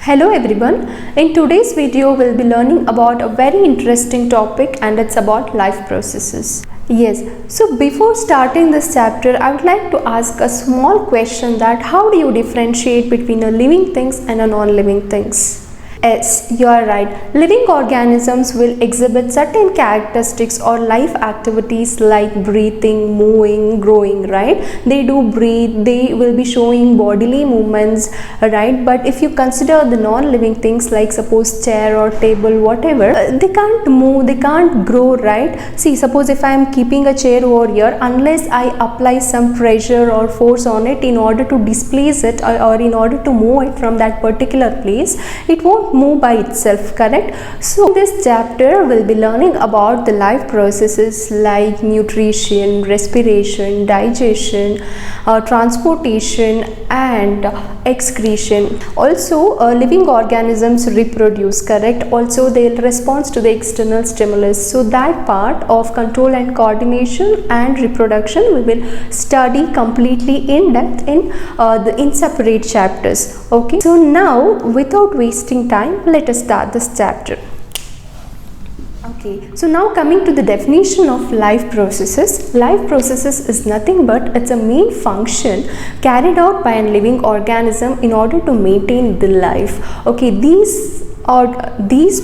Hello everyone, in today's video we'll be learning about a very interesting topic and it's about life processes. Yes, so before starting this chapter I would like to ask a small question that how do you differentiate between a living things and a non-living things? Yes, you are right. Living organisms will exhibit certain characteristics or life activities like breathing, moving, growing, right? They do breathe, they will be showing bodily movements, right? But if you consider the non-living things like suppose chair or table, whatever, they can't move, they can't grow, right? See, suppose if I am keeping a chair over here, unless I apply some pressure or force on it in order to displace it or in order to move it from that particular place, it won't move by itself, correct? So this chapter will be learning about the life processes like nutrition, respiration, digestion, transportation and excretion. Also living organisms reproduce, correct? Also they'll respond to the external stimulus, so that part of control and coordination and reproduction we will study completely in depth in separate chapters. Okay, so now without wasting time, let us start this chapter. Okay, so now coming to the definition of life processes. Life processes is nothing but it's a main function carried out by a living organism in order to maintain the life. Okay, these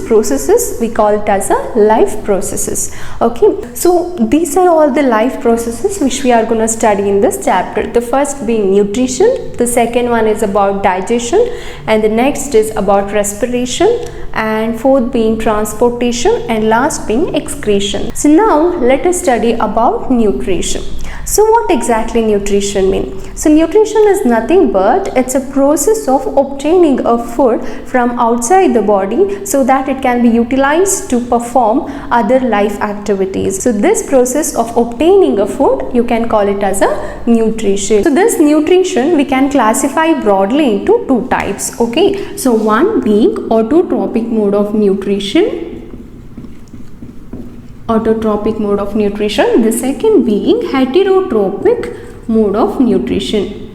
processes we call it as a life processes. Okay, so these are all the life processes which we are going to study in this chapter. The first being nutrition, the second one is about digestion, and the next is about respiration, and fourth being transportation, and last being excretion. So now let us study about nutrition. So what exactly nutrition means? So nutrition is nothing but it's a process of obtaining a food from outside the body so that it can be utilized to perform other life activities. So this process of obtaining a food, you can call it as a nutrition. So this nutrition we can classify broadly into two types. Okay, so one being autotrophic mode of nutrition, the second being heterotrophic mode of nutrition.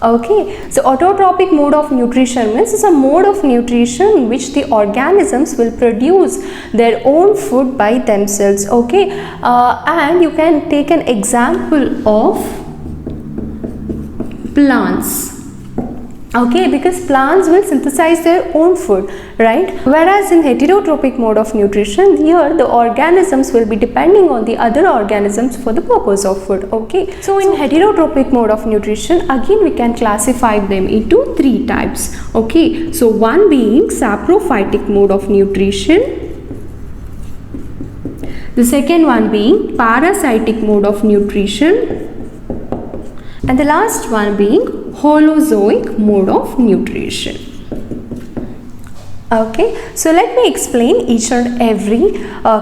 Okay, so autotrophic mode of nutrition means it's a mode of nutrition in which the organisms will produce their own food by themselves. Okay, and you can take an example of plants. Okay, because plants will synthesize their own food, right? Whereas in heterotrophic mode of nutrition, here the organisms will be depending on the other organisms for the purpose of food. Okay, so in heterotrophic mode of nutrition, again we can classify them into three types. Okay, so one being saprophytic mode of nutrition, the second one being parasitic mode of nutrition, and the last one being holozoic mode of nutrition. Okay, so let me explain each and every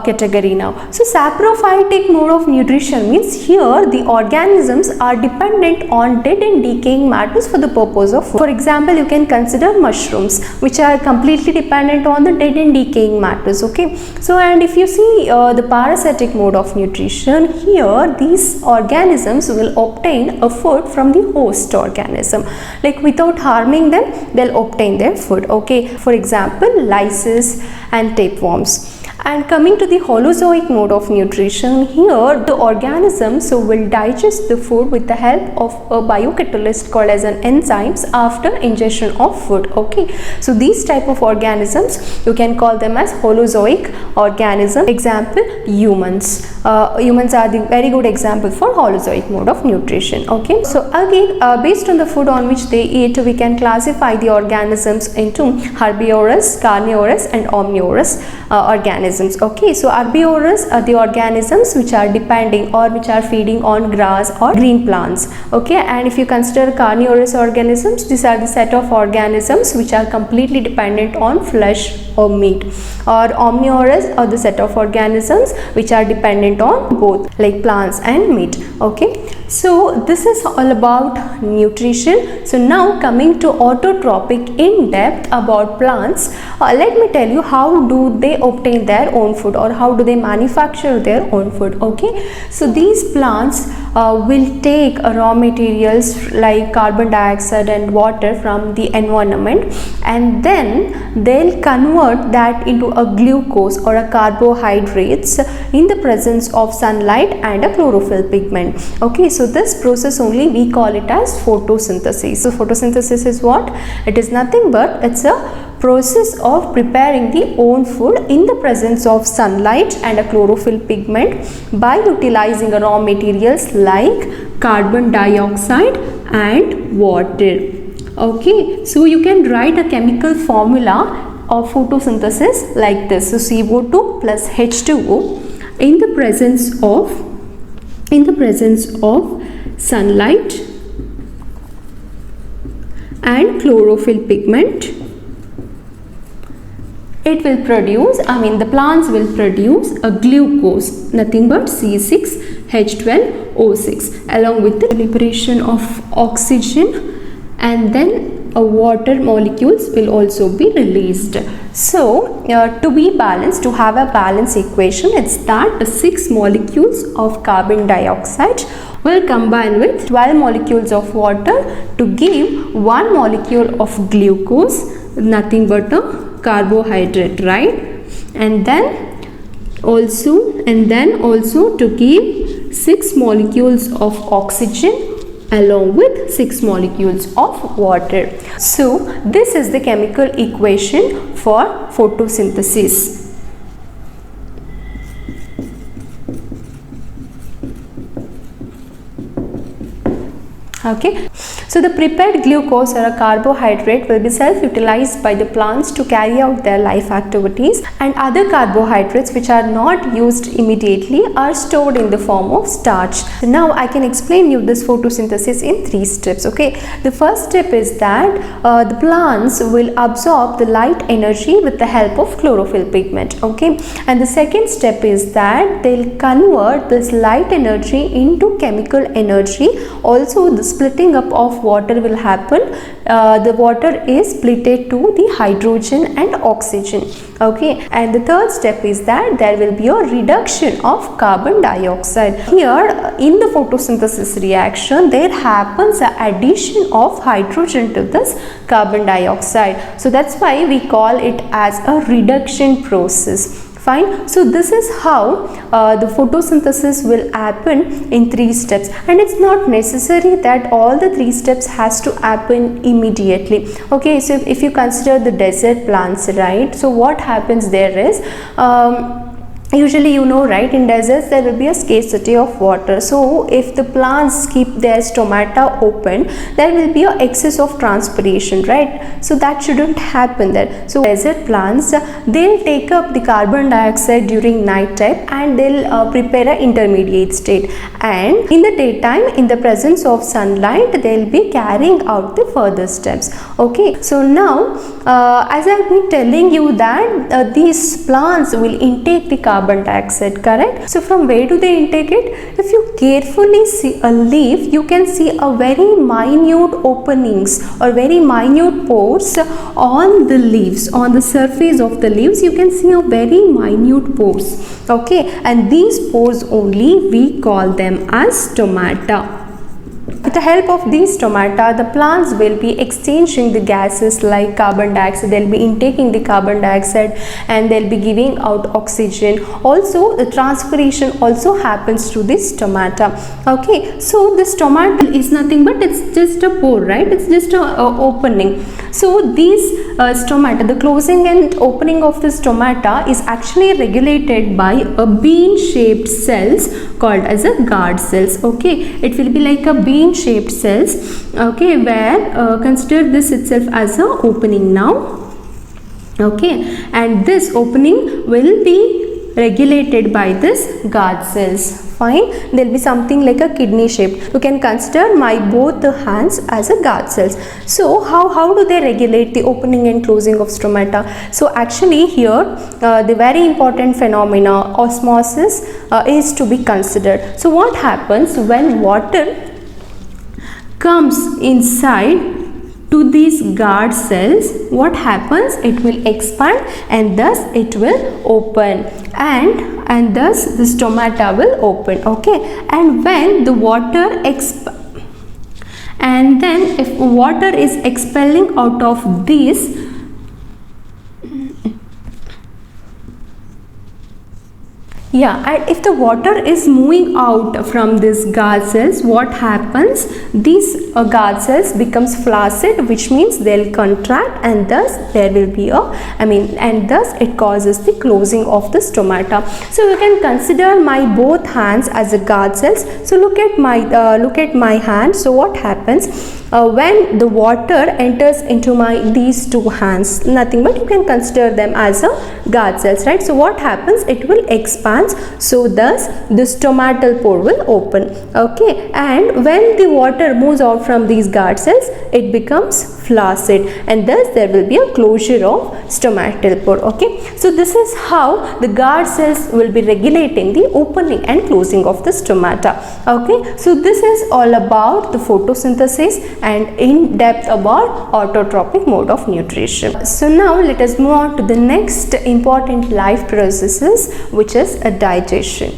category now. So saprophytic mode of nutrition means here the organisms are dependent on dead and decaying matters for the purpose of food. For example, you can consider mushrooms, which are completely dependent on the dead and decaying matters. Okay, so and if you see the parasitic mode of nutrition, here these organisms will obtain a food from the host organism, like without harming them they'll obtain their food. Okay, for example lices and tapeworms. And coming to the holozoic mode of nutrition, here the organisms will digest the food with the help of a biocatalyst called as an enzymes after ingestion of food. Okay, so these type of organisms you can call them as holozoic organism. Example, humans. Humans are the very good example for holozoic mode of nutrition. Okay, so again based on the food on which they eat, we can classify the organisms into herbivorous, carnivorous and omnivorous organisms. Okay, so herbivorous are the organisms which are depending or which are feeding on grass or green plants. Okay, and if you consider carnivorous organisms, these are the set of organisms which are completely dependent on flesh or meat, or omnivorous are the set of organisms which are dependent on both like plants and meat. Okay, so this is all about nutrition. So now coming to autotrophic in depth about plants, let me tell you how do they obtain their own food or how do they manufacture their own food. Okay, so these plants will take raw materials like carbon dioxide and water from the environment, and then they'll convert that into a glucose or a carbohydrates in the presence of sunlight and a chlorophyll pigment. Okay, so this process only we call it as photosynthesis. So photosynthesis is what? It is nothing but it's a process of preparing the own food in the presence of sunlight and a chlorophyll pigment by utilizing raw materials like carbon dioxide and water. Okay, so you can write a chemical formula of photosynthesis like this. So CO2 plus H2O in the presence of sunlight and chlorophyll pigment, it will produce, the plants will produce a glucose, nothing but C6H12O6, along with the liberation of oxygen, and then water molecules will also be released. So to be balanced, to have a balanced equation, it's that the 6 molecules of carbon dioxide will combine with 12 molecules of water to give 1 molecule of glucose, nothing but a carbohydrate, right? And then also to give 6 molecules of oxygen along with 6 molecules of water. So this is the chemical equation for photosynthesis. Okay, so the prepared glucose or a carbohydrate will be self-utilized by the plants to carry out their life activities, and other carbohydrates which are not used immediately are stored in the form of starch. So now I can explain you this photosynthesis in 3 steps. Okay, the first step is that the plants will absorb the light energy with the help of chlorophyll pigment. Okay, and the second step is that they'll convert this light energy into chemical energy. Also the splitting up of water will happen. The water is splitted to the hydrogen and oxygen. Okay, and the third step is that there will be a reduction of carbon dioxide. Here in the photosynthesis reaction, there happens an addition of hydrogen to this carbon dioxide. So that's why we call it as a reduction process. Fine. So this is how the photosynthesis will happen in 3 steps, and it's not necessary that all the 3 steps has to happen immediately. Okay, so if you consider the desert plants, right, so what happens there is usually, you know, right, in deserts there will be a scarcity of water. So if the plants keep their stomata open, there will be an excess of transpiration, right? So that shouldn't happen there. So desert plants, they'll take up the carbon dioxide during night time and they'll prepare an intermediate state, and in the daytime, in the presence of sunlight, they'll be carrying out the further steps. Okay, so now as I've been telling you that these plants will intake the carbon dioxide, correct? So from where do they intake it? If you carefully see a leaf, you can see a very minute openings or very minute pores on the leaves. On the surface of the leaves, you can see a very minute pores. Okay, and these pores only we call them as stomata. With the help of these stomata, the plants will be exchanging the gases like carbon dioxide. They'll be intaking the carbon dioxide and they'll be giving out oxygen. Also, the transpiration also happens to the stomata. Okay, so the stomata is nothing but it's just a pore, right? It's just a opening. So these stomata, the closing and opening of the stomata is actually regulated by a bean-shaped cells called as a guard cells. Okay, it will be like a bean-shaped cells. Okay, where consider this itself as a opening now. Okay, and this opening will be regulated by this guard cells. Fine, there will be something like a kidney shape. You can consider my both the hands as a guard cells. So how do they regulate the opening and closing of stomata? So actually here the very important phenomena, osmosis, is to be considered. So what happens when water comes inside to these guard cells, what happens? It will expand and thus it will open, and thus the stomata will open. Okay, and when the water and then if water is expelling out of this, and if the water is moving out from these guard cells, what happens? These guard cells becomes flaccid, which means they'll contract, and thus there will be and thus it causes the closing of the stomata. So you can consider my both hands as a guard cells. So look at my hand. So what happens? When the water enters into these two hands, nothing but you can consider them as a guard cells, right? So what happens? It will expand, so thus the stomatal pore will open. Okay, and when the water moves out from these guard cells, it becomes flaccid, and thus there will be a closure of stomatal pore. Okay, so this is how the guard cells will be regulating the opening and closing of the stomata. Okay, so this is all about the photosynthesis and in depth about autotrophic mode of nutrition. So now let us move on to the next important life processes, which is a digestion.